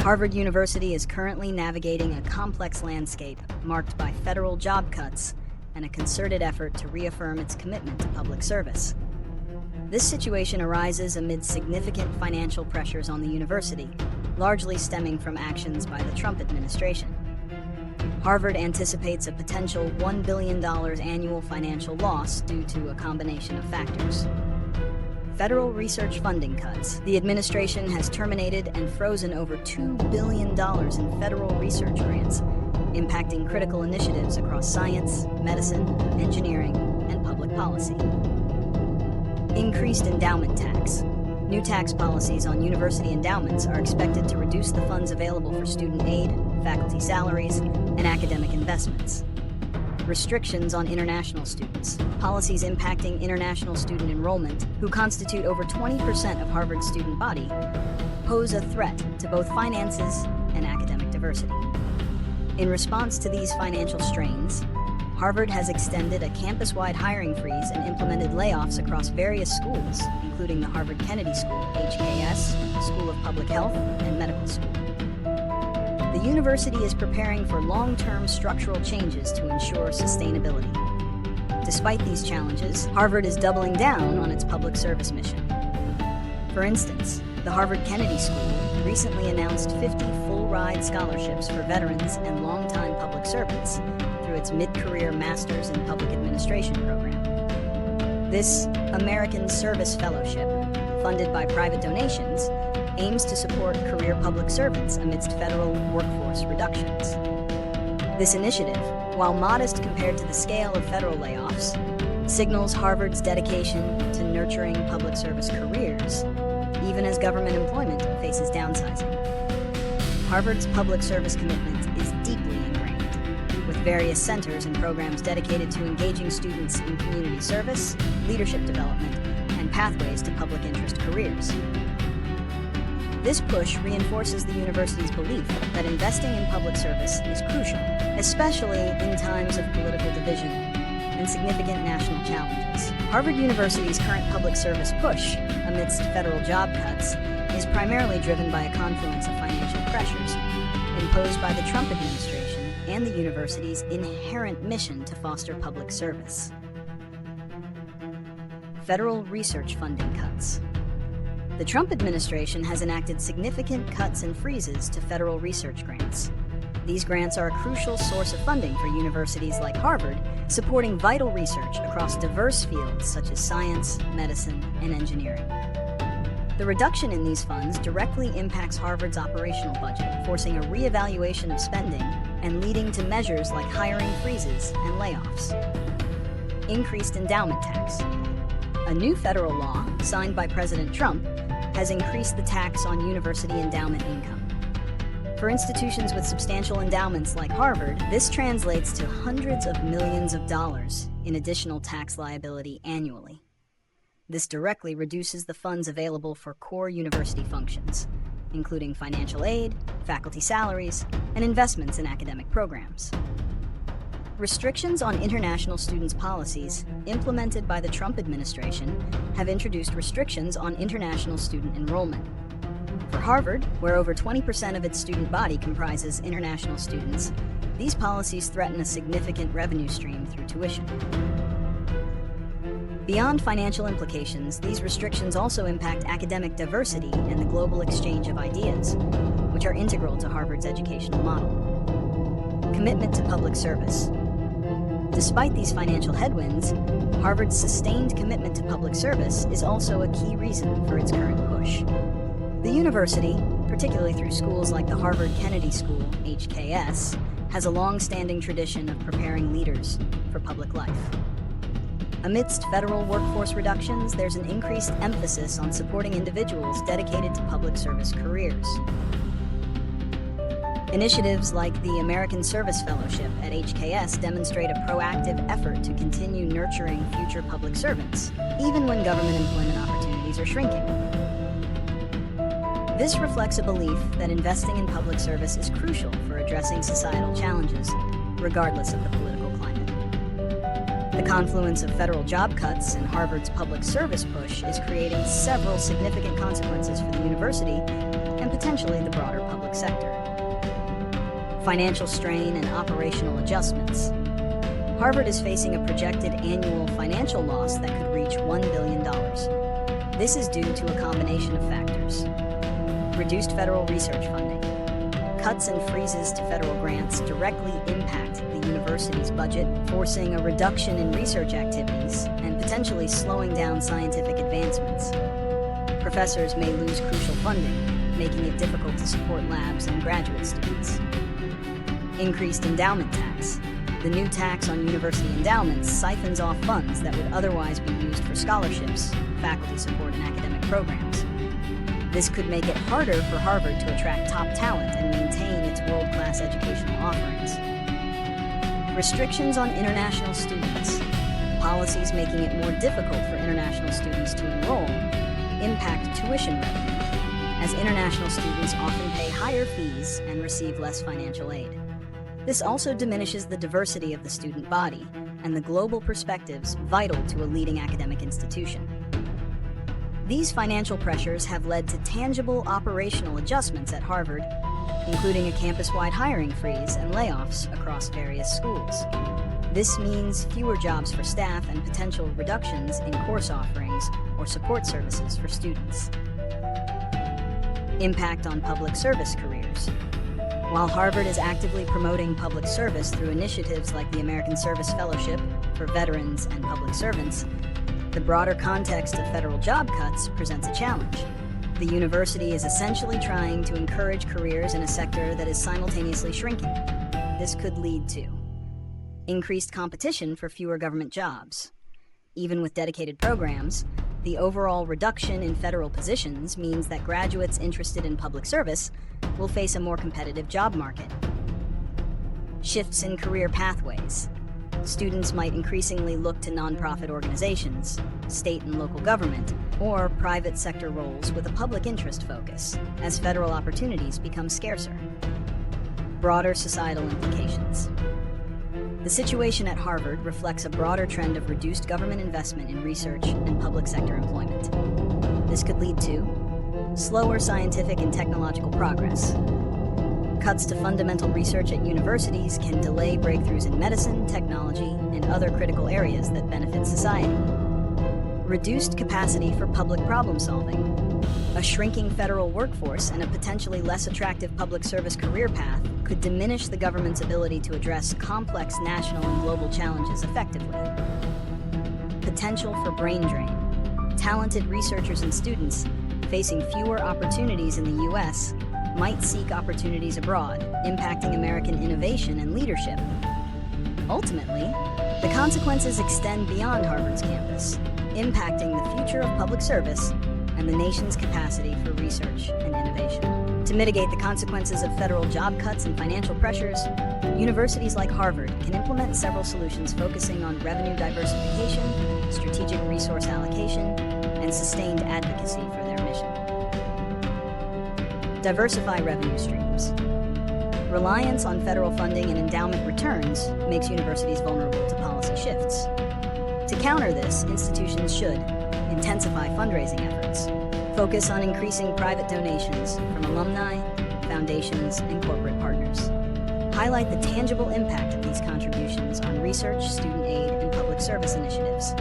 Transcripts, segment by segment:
Harvard University is currently navigating a complex landscape marked by federal job cuts and a concerted effort to reaffirm its commitment to public service. This situation arises amid significant financial pressures on the university, largely stemming from actions by the Trump administration. Harvard anticipates a potential $1 billion annual financial loss due to a combination of factors. Federal research funding cuts. The administration has terminated and frozen over $2 billion in federal research grants, impacting critical initiatives across science, medicine, engineering, and public policy. Increased endowment tax. New tax policies on university endowments are expected to reduce the funds available for student aid, faculty salaries, and academic investments. Restrictions on international students. Policies impacting international student enrollment, who constitute over 20% of Harvard's student body, pose a threat to both finances and academic diversity. In response to these financial strains, Harvard has extended a campus-wide hiring freeze and implemented layoffs across various schools, including the Harvard Kennedy School, HKS, School of Public Health, and Medical School. The university is preparing for long-term structural changes to ensure sustainability. Despite these challenges, Harvard is doubling down on its public service mission. For instance, the Harvard Kennedy School recently announced 50 full-ride scholarships for veterans and longtime public servants through its mid-career Master's in Public Administration program. This American Service Fellowship, funded by private donations, aims to support career public servants amidst federal workforce reductions. This initiative, while modest compared to the scale of federal layoffs, signals Harvard's dedication to nurturing public service careers, even as government employment faces downsizing. Harvard's public service commitment is deeply ingrained, with various centers and programs dedicated to engaging students in community service, leadership development, and pathways to public interest careers. This push reinforces the university's belief that investing in public service is crucial, especially in times of political division and significant national challenges. Harvard University's current public service push, amidst federal job cuts, is primarily driven by a confluence of financial pressures imposed by the Trump administration and the university's inherent mission to foster public service. Federal research funding cuts. The Trump administration has enacted significant cuts and freezes to federal research grants. These grants are a crucial source of funding for universities like Harvard, supporting vital research across diverse fields such as science, medicine, and engineering. The reduction in these funds directly impacts Harvard's operational budget, forcing a reevaluation of spending and leading to measures like hiring freezes and layoffs. Increased endowment tax. A new federal law, signed by President Trump, has increased the tax on university endowment income. For institutions with substantial endowments like Harvard, this translates to hundreds of millions of dollars in additional tax liability annually. This directly reduces the funds available for core university functions, including financial aid, faculty salaries, and investments in academic programs. Restrictions on international students' policies, implemented by the Trump administration, have introduced restrictions on international student enrollment. For Harvard, where over 20% of its student body comprises international students, these policies threaten a significant revenue stream through tuition. Beyond financial implications, these restrictions also impact academic diversity and the global exchange of ideas, which are integral to Harvard's educational model. Commitment to public service. Despite these financial headwinds, Harvard's sustained commitment to public service is also a key reason for its current push. The university, particularly through schools like the Harvard Kennedy School, HKS, has a long-standing tradition of preparing leaders for public life. Amidst federal workforce reductions, there's an increased emphasis on supporting individuals dedicated to public service careers. Initiatives like the American Service Fellowship at HKS demonstrate a proactive effort to continue nurturing future public servants, even when government employment opportunities are shrinking. This reflects a belief that investing in public service is crucial for addressing societal challenges, regardless of the political climate. The confluence of federal job cuts and Harvard's public service push is creating several significant consequences for the university and potentially the broader public sector. Financial strain and operational adjustments. Harvard is facing a projected annual financial loss that could reach $1 billion. This is due to a combination of factors. Reduced federal research funding. Cuts and freezes to federal grants directly impact the university's budget, forcing a reduction in research activities and potentially slowing down scientific advancements. Professors may lose crucial funding, making it difficult to support labs and graduate students. Increased endowment tax. The new tax on university endowments siphons off funds that would otherwise be used for scholarships, faculty support, and academic programs. This could make it harder for Harvard to attract top talent and maintain its world-class educational offerings. Restrictions on international students. Policies making it more difficult for international students to enroll impact tuition revenue, as international students often pay higher fees and receive less financial aid. This also diminishes the diversity of the student body and the global perspectives vital to a leading academic institution. These financial pressures have led to tangible operational adjustments at Harvard, including a campus-wide hiring freeze and layoffs across various schools. This means fewer jobs for staff and potential reductions in course offerings or support services for students. Impact on public service careers. While Harvard is actively promoting public service through initiatives like the American Service Fellowship for veterans and public servants, the broader context of federal job cuts presents a challenge. The university is essentially trying to encourage careers in a sector that is simultaneously shrinking. This could lead to increased competition for fewer government jobs. Even with dedicated programs, the overall reduction in federal positions means that graduates interested in public service will face a more competitive job market. Shifts in career pathways. Students might increasingly look to nonprofit organizations, state and local government, or private sector roles with a public interest focus, as federal opportunities become scarcer. Broader societal implications. The situation at Harvard reflects a broader trend of reduced government investment in research and public sector employment. This could lead to slower scientific and technological progress. Cuts to fundamental research at universities can delay breakthroughs in medicine, technology, and other critical areas that benefit society. Reduced capacity for public problem solving. A shrinking federal workforce and a potentially less attractive public service career path could diminish the government's ability to address complex national and global challenges effectively. Potential for brain drain. Talented researchers and students facing fewer opportunities in the U.S. might seek opportunities abroad, impacting American innovation and leadership. Ultimately, the consequences extend beyond Harvard's campus, impacting the future of public service and the nation's capacity for research and innovation. To mitigate the consequences of federal job cuts and financial pressures, universities like Harvard can implement several solutions focusing on revenue diversification, strategic resource allocation, and sustained advocacy for their mission. Diversify revenue streams. Reliance on federal funding and endowment returns makes universities vulnerable to policy shifts. To counter this, institutions should intensify fundraising efforts, focus on increasing private donations from alumni, foundations, and corporate partners. Highlight the tangible impact of these contributions on research, student aid, and public service initiatives.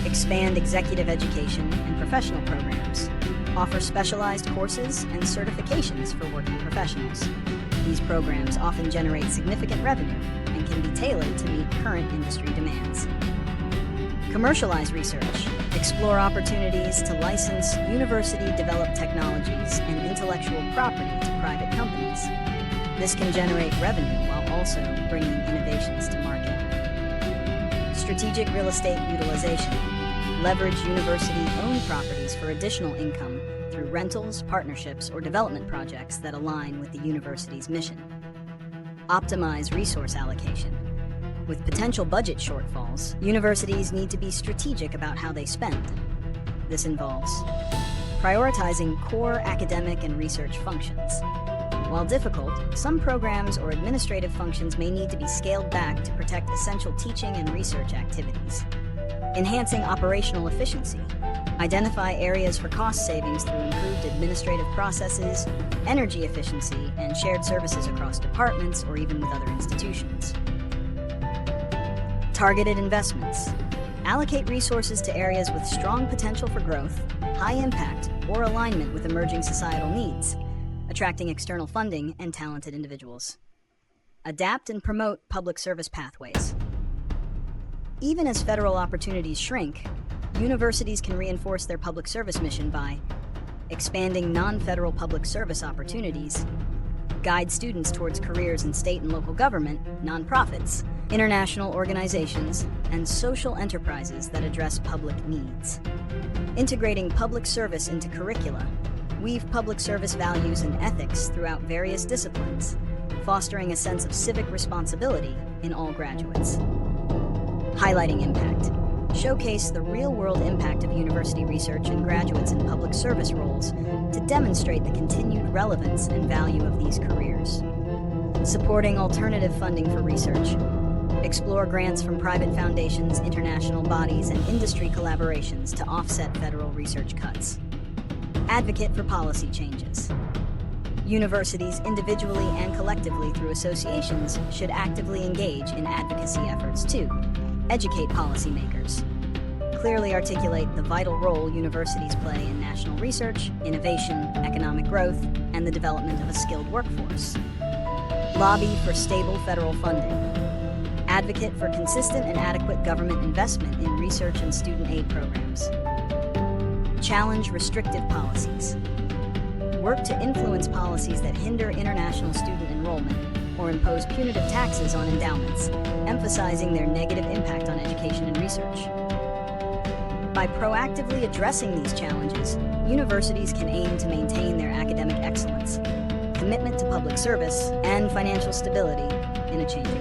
Expand executive education and professional programs. Offer specialized courses and certifications for working professionals. These programs often generate significant revenue and can be tailored to meet current industry demands. Commercialize research. Explore opportunities to license university-developed technologies and intellectual property to private companies. This can generate revenue while also bringing innovations to market. Strategic real estate utilization. Leverage university-owned properties for additional income through rentals, partnerships, or development projects that align with the university's mission. Optimize resource allocation. With potential budget shortfalls, universities need to be strategic about how they spend. This involves prioritizing core academic and research functions. While difficult, some programs or administrative functions may need to be scaled back to protect essential teaching and research activities. Enhancing operational efficiency. Identify areas for cost savings through improved administrative processes, energy efficiency, and shared services across departments or even with other institutions. Targeted investments. Allocate resources to areas with strong potential for growth, high impact, or alignment with emerging societal needs, attracting external funding and talented individuals. Adapt and promote public service pathways. Even as federal opportunities shrink, universities can reinforce their public service mission by expanding non-federal public service opportunities, guide students towards careers in state and local government, nonprofits, international organizations, and social enterprises that address public needs. Integrating public service into curricula, weave public service values and ethics throughout various disciplines, fostering a sense of civic responsibility in all graduates. Highlighting impact. Showcase the real-world impact of university research and graduates in public service roles to demonstrate the continued relevance and value of these careers. Supporting alternative funding for research. Explore grants from private foundations, international bodies, and industry collaborations to offset federal research cuts. Advocate for policy changes. Universities, individually and collectively through associations, should actively engage in advocacy efforts to educate policymakers. Clearly articulate the vital role universities play in national research, innovation, economic growth, and the development of a skilled workforce. Lobby for stable federal funding. Advocate for consistent and adequate government investment in research and student aid programs. Challenge restrictive policies. Work to influence policies that hinder international student enrollment or impose punitive taxes on endowments, emphasizing their negative impact on education and research. By proactively addressing these challenges, universities can aim to maintain their academic excellence, commitment to public service, and financial stability in a changing